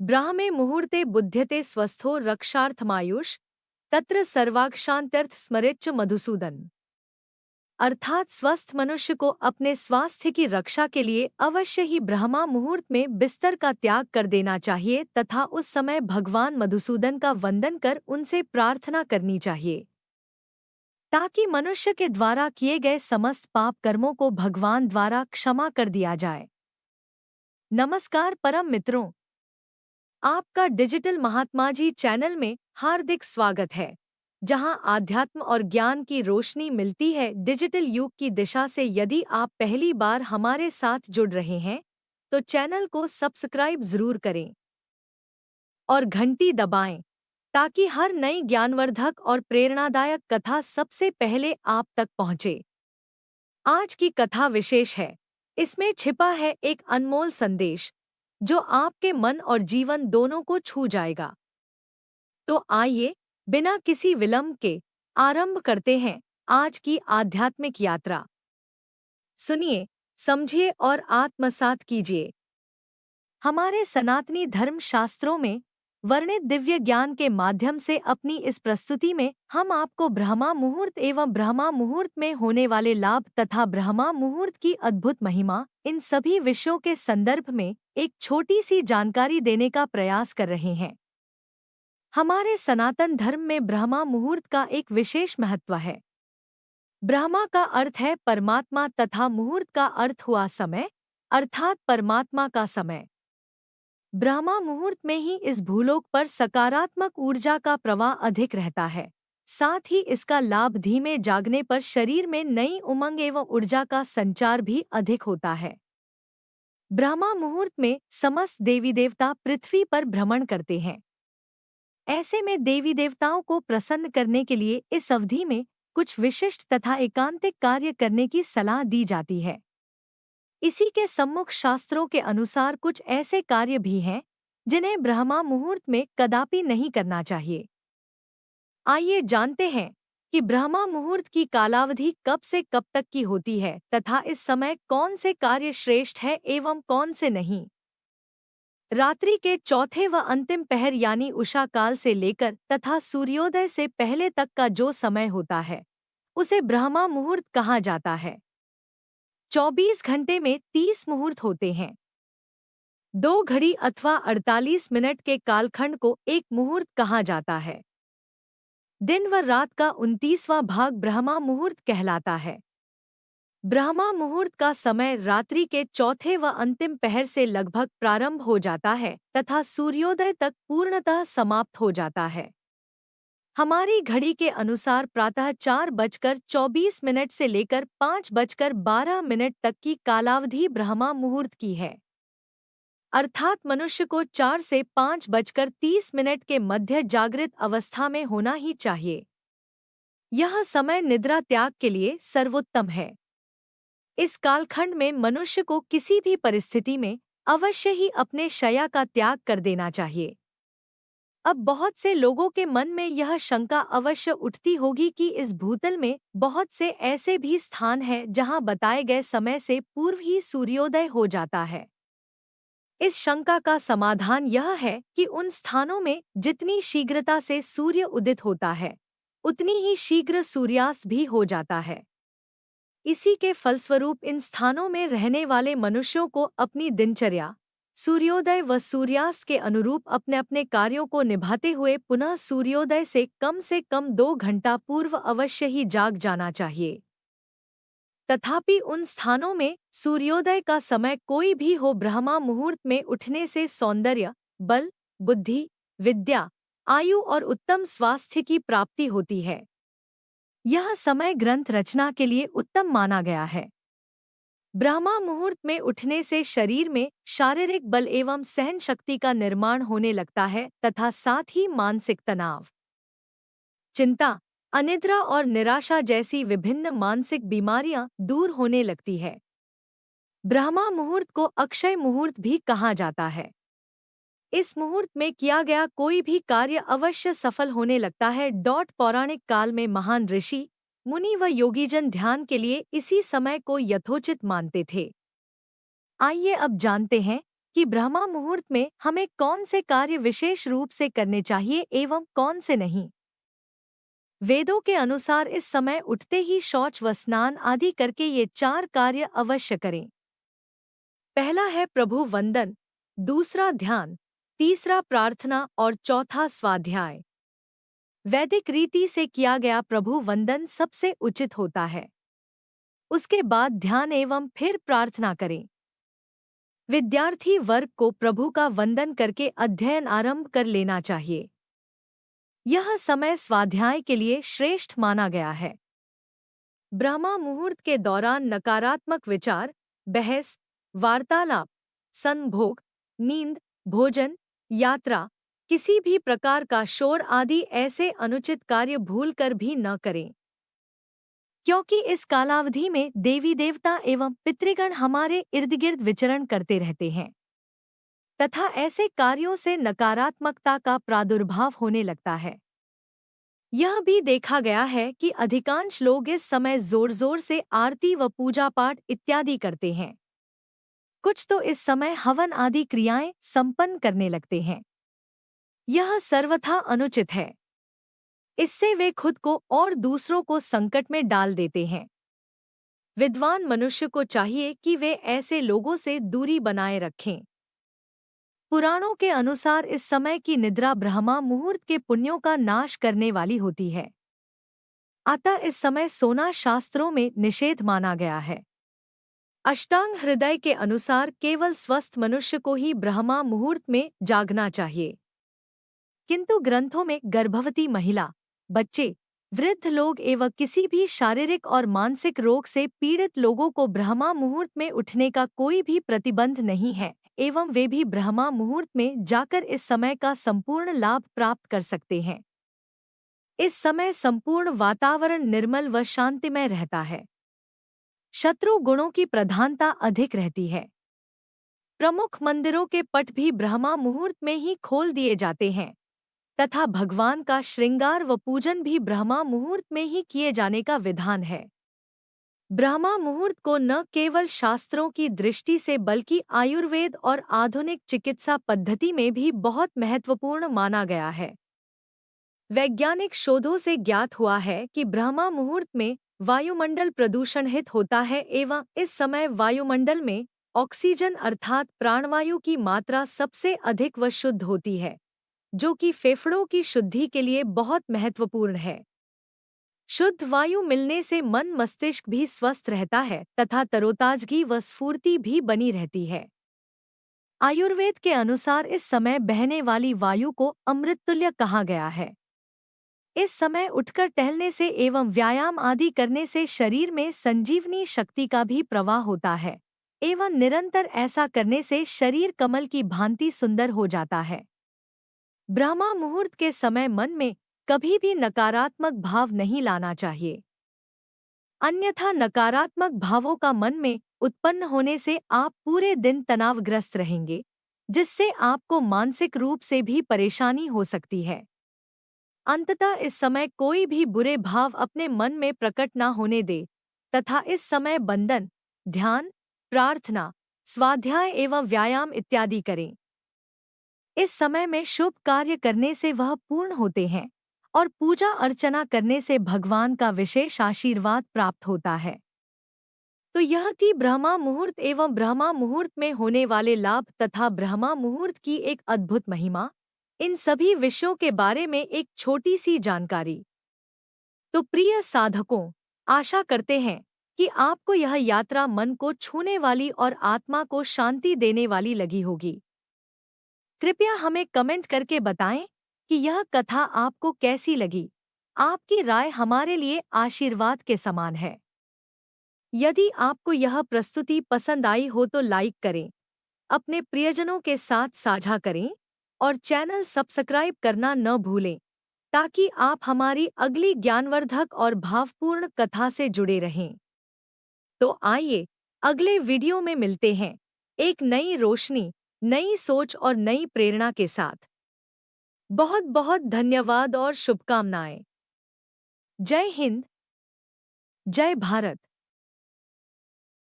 ब्राह्मे मुहूर्ते बुध्यते स्वस्थो रक्षार्थमायुष तत्र सर्वाक्षान्त्यर्थ स्मरेच्च मधुसूदन। अर्थात स्वस्थ मनुष्य को अपने स्वास्थ्य की रक्षा के लिए अवश्य ही ब्रह्मा मुहूर्त में बिस्तर का त्याग कर देना चाहिए तथा उस समय भगवान मधुसूदन का वंदन कर उनसे प्रार्थना करनी चाहिए ताकि मनुष्य के द्वारा किए गए समस्त पाप कर्मों को भगवान द्वारा क्षमा कर दिया जाए। नमस्कार परम मित्रों, आपका डिजिटल महात्मा जी चैनल में हार्दिक स्वागत है, जहां आध्यात्म और ज्ञान की रोशनी मिलती है डिजिटल युग की दिशा से। यदि आप पहली बार हमारे साथ जुड़ रहे हैं तो चैनल को सब्सक्राइब जरूर करें और घंटी दबाएं ताकि हर नई ज्ञानवर्धक और प्रेरणादायक कथा सबसे पहले आप तक पहुंचे। आज की कथा विशेष है। इसमें छिपा है एक अनमोल संदेश जो आपके मन और जीवन दोनों को छू जाएगा। तो आइए बिना किसी विलंब के आरंभ करते हैं आज की आध्यात्मिक यात्रा। सुनिए, समझिए और आत्मसात कीजिए। हमारे सनातनी धर्म शास्त्रों में वर्णित दिव्य ज्ञान के माध्यम से अपनी इस प्रस्तुति में हम आपको ब्रह्मा मुहूर्त एवं ब्रह्मा मुहूर्त में होने वाले लाभ तथा ब्रह्मा मुहूर्त की अद्भुत महिमा, इन सभी विषयों के संदर्भ में एक छोटी सी जानकारी देने का प्रयास कर रहे हैं। हमारे सनातन धर्म में ब्रह्मा मुहूर्त का एक विशेष महत्व है। ब्रह्मा का अर्थ है परमात्मा तथा मुहूर्त का अर्थ हुआ समय, अर्थात परमात्मा का समय। ब्रह्मा मुहूर्त में ही इस भूलोक पर सकारात्मक ऊर्जा का प्रवाह अधिक रहता है। साथ ही इसका लाभ धीमे जागने पर शरीर में नई उमंग एवं ऊर्जा का संचार भी अधिक होता है। ब्रह्मा मुहूर्त में समस्त देवी देवता पृथ्वी पर भ्रमण करते हैं। ऐसे में देवी देवताओं को प्रसन्न करने के लिए इस अवधि में कुछ विशिष्ट तथा एकांतिक कार्य करने की सलाह दी जाती है। इसी के सम्मुख शास्त्रों के अनुसार कुछ ऐसे कार्य भी हैं जिन्हें ब्रह्मा मुहूर्त में कदापि नहीं करना चाहिए। आइए जानते हैं कि ब्रह्मा मुहूर्त की कालावधि कब से कब तक की होती है तथा इस समय कौन से कार्य श्रेष्ठ है एवं कौन से नहीं। रात्रि के चौथे व अंतिम पहर यानी उषा काल से लेकर तथा सूर्योदय से पहले तक का जो समय होता है उसे ब्रह्मा मुहूर्त कहा जाता है। 24 घंटे में 30 मुहूर्त होते हैं। 2 घड़ी अथवा 48 मिनट के कालखंड को एक मुहूर्त कहा जाता है। दिन व रात का 29वां भाग ब्रह्मा मुहूर्त कहलाता है। ब्रह्मा मुहूर्त का समय रात्रि के चौथे व अंतिम पहर से लगभग प्रारंभ हो जाता है तथा सूर्योदय तक पूर्णतः समाप्त हो जाता है। हमारी घड़ी के अनुसार प्रातः 4:24 से लेकर 5:12 तक की कालावधि ब्रह्मा मुहूर्त की है। अर्थात मनुष्य को 4 से 5:30 के मध्य जागृत अवस्था में होना ही चाहिए। यह समय निद्रा त्याग के लिए सर्वोत्तम है। इस कालखंड में मनुष्य को किसी भी परिस्थिति में अवश्य ही अपने शय्या का त्याग कर देना चाहिए। अब बहुत से लोगों के मन में यह शंका अवश्य उठती होगी कि इस भूतल में बहुत से ऐसे भी स्थान हैं जहां बताए गए समय से पूर्व ही सूर्योदय हो जाता है। इस शंका का समाधान यह है कि उन स्थानों में जितनी शीघ्रता से सूर्य उदित होता है उतनी ही शीघ्र सूर्यास्त भी हो जाता है। इसी के फलस्वरूप इन स्थानों में रहने वाले मनुष्यों को अपनी दिनचर्या सूर्योदय व सूर्यास्त के अनुरूप अपने अपने कार्यों को निभाते हुए पुनः सूर्योदय से कम 2 घंटा पूर्व अवश्य ही जाग जाना चाहिए। तथापि उन स्थानों में सूर्योदय का समय कोई भी हो, ब्रह्मा मुहूर्त में उठने से सौंदर्य, बल, बुद्धि, विद्या, आयु और उत्तम स्वास्थ्य की प्राप्ति होती है। यह समय ग्रंथ रचना के लिए उत्तम माना गया है। ब्रह्मा मुहूर्त में उठने से शरीर में शारीरिक बल एवं सहन शक्ति का निर्माण होने लगता है तथा साथ ही मानसिक तनाव, चिंता, अनिद्रा और निराशा जैसी विभिन्न मानसिक बीमारियां दूर होने लगती है। ब्रह्मा मुहूर्त को अक्षय मुहूर्त भी कहा जाता है। इस मुहूर्त में किया गया कोई भी कार्य अवश्य सफल होने लगता है। पौराणिक काल में महान ऋषि, मुनि व योगीजन ध्यान के लिए इसी समय को यथोचित मानते थे। आइए अब जानते हैं कि ब्रह्मा मुहूर्त में हमें कौन से कार्य विशेष रूप से करने चाहिए एवं कौन से नहीं। वेदों के अनुसार इस समय उठते ही शौच व स्नान आदि करके ये 4 कार्य अवश्य करें। पहला है प्रभु वंदन, दूसरा ध्यान, तीसरा प्रार्थना और चौथा स्वाध्याय। वैदिक रीति से किया गया प्रभु वंदन सबसे उचित होता है। उसके बाद ध्यान एवं फिर प्रार्थना करें। विद्यार्थी वर्ग को प्रभु का वंदन करके अध्ययन आरंभ कर लेना चाहिए। यह समय स्वाध्याय के लिए श्रेष्ठ माना गया है। ब्रह्मा मुहूर्त के दौरान नकारात्मक विचार, बहस, वार्तालाप, संभोग, नींद, भोजन, यात्रा, किसी भी प्रकार का शोर आदि ऐसे अनुचित कार्य भूलकर भी न करें, क्योंकि इस कालावधि में देवी देवता एवं पितृगण हमारे इर्द गिर्द विचरण करते रहते हैं तथा ऐसे कार्यों से नकारात्मकता का प्रादुर्भाव होने लगता है। यह भी देखा गया है कि अधिकांश लोग इस समय जोर जोर से आरती व पूजा पाठ इत्यादि करते हैं। कुछ तो इस समय हवन आदि क्रियाएं संपन्न करने लगते हैं। यह सर्वथा अनुचित है। इससे वे खुद को और दूसरों को संकट में डाल देते हैं। विद्वान मनुष्य को चाहिए कि वे ऐसे लोगों से दूरी बनाए रखें। पुराणों के अनुसार इस समय की निद्रा ब्रह्मा मुहूर्त के पुण्यों का नाश करने वाली होती है। अतः इस समय सोना शास्त्रों में निषेध माना गया है। अष्टांग हृदय के अनुसार केवल स्वस्थ मनुष्य को ही ब्रह्मा मुहूर्त में जागना चाहिए, किंतु ग्रंथों में गर्भवती महिला, बच्चे, वृद्ध लोग एवं किसी भी शारीरिक और मानसिक रोग से पीड़ित लोगों को ब्रह्मा मुहूर्त में उठने का कोई भी प्रतिबंध नहीं है एवं वे भी ब्रह्मा मुहूर्त में जाकर इस समय का संपूर्ण लाभ प्राप्त कर सकते हैं। इस समय संपूर्ण वातावरण निर्मल व शांतिमय रहता है। शत्रु गुणों की प्रधानता अधिक रहती है। प्रमुख मंदिरों के पट भी ब्रह्मा मुहूर्त में ही खोल दिए जाते हैं तथा भगवान का श्रृंगार व पूजन भी ब्रह्मा मुहूर्त में ही किए जाने का विधान है। ब्रह्मा मुहूर्त को न केवल शास्त्रों की दृष्टि से बल्कि आयुर्वेद और आधुनिक चिकित्सा पद्धति में भी बहुत महत्वपूर्ण माना गया है। वैज्ञानिक शोधों से ज्ञात हुआ है कि ब्रह्मा मुहूर्त में वायुमंडल प्रदूषणरहित होता है एवं इस समय वायुमंडल में ऑक्सीजन अर्थात प्राणवायु की मात्रा सबसे अधिक व शुद्ध होती है, जो कि फेफड़ों की शुद्धि के लिए बहुत महत्वपूर्ण है। शुद्ध वायु मिलने से मन मस्तिष्क भी स्वस्थ रहता है तथा तरोताजगी व स्फूर्ति भी बनी रहती है। आयुर्वेद के अनुसार इस समय बहने वाली वायु को अमृततुल्य कहा गया है। इस समय उठकर टहलने से एवं व्यायाम आदि करने से शरीर में संजीवनी शक्ति का भी प्रवाह होता है एवं निरंतर ऐसा करने से शरीर कमल की भांति सुंदर हो जाता है। ब्रह्मा मुहूर्त के समय मन में कभी भी नकारात्मक भाव नहीं लाना चाहिए, अन्यथा नकारात्मक भावों का मन में उत्पन्न होने से आप पूरे दिन तनावग्रस्त रहेंगे, जिससे आपको मानसिक रूप से भी परेशानी हो सकती है। अंततः इस समय कोई भी बुरे भाव अपने मन में प्रकट न होने दे तथा इस समय बंदन, ध्यान, प्रार्थना, स्वाध्याय एवं व्यायाम इत्यादि करें। इस समय में शुभ कार्य करने से वह पूर्ण होते हैं और पूजा अर्चना करने से भगवान का विशेष आशीर्वाद प्राप्त होता है। तो यह थी ब्रह्मा मुहूर्त एवं ब्रह्मा मुहूर्त में होने वाले लाभ तथा ब्रह्मा मुहूर्त की एक अद्भुत महिमा। इन सभी विषयों के बारे में एक छोटी सी जानकारी। तो प्रिय साधकों, आशा करते हैं कि आपको यह यात्रा मन को छूने वाली और आत्मा को शांति देने वाली लगी होगी। कृपया हमें कमेंट करके बताएं कि यह कथा आपको कैसी लगी। आपकी राय हमारे लिए आशीर्वाद के समान है। यदि आपको यह प्रस्तुति पसंद आई हो तो लाइक करें, अपने प्रियजनों के साथ साझा करें और चैनल सब्सक्राइब करना न भूलें, ताकि आप हमारी अगली ज्ञानवर्धक और भावपूर्ण कथा से जुड़े रहें। तो आइए अगले वीडियो में मिलते हैं, एक नई रोशनी, नई सोच और नई प्रेरणा के साथ। बहुत बहुत धन्यवाद और शुभकामनाएं। जय हिंद, जय भारत।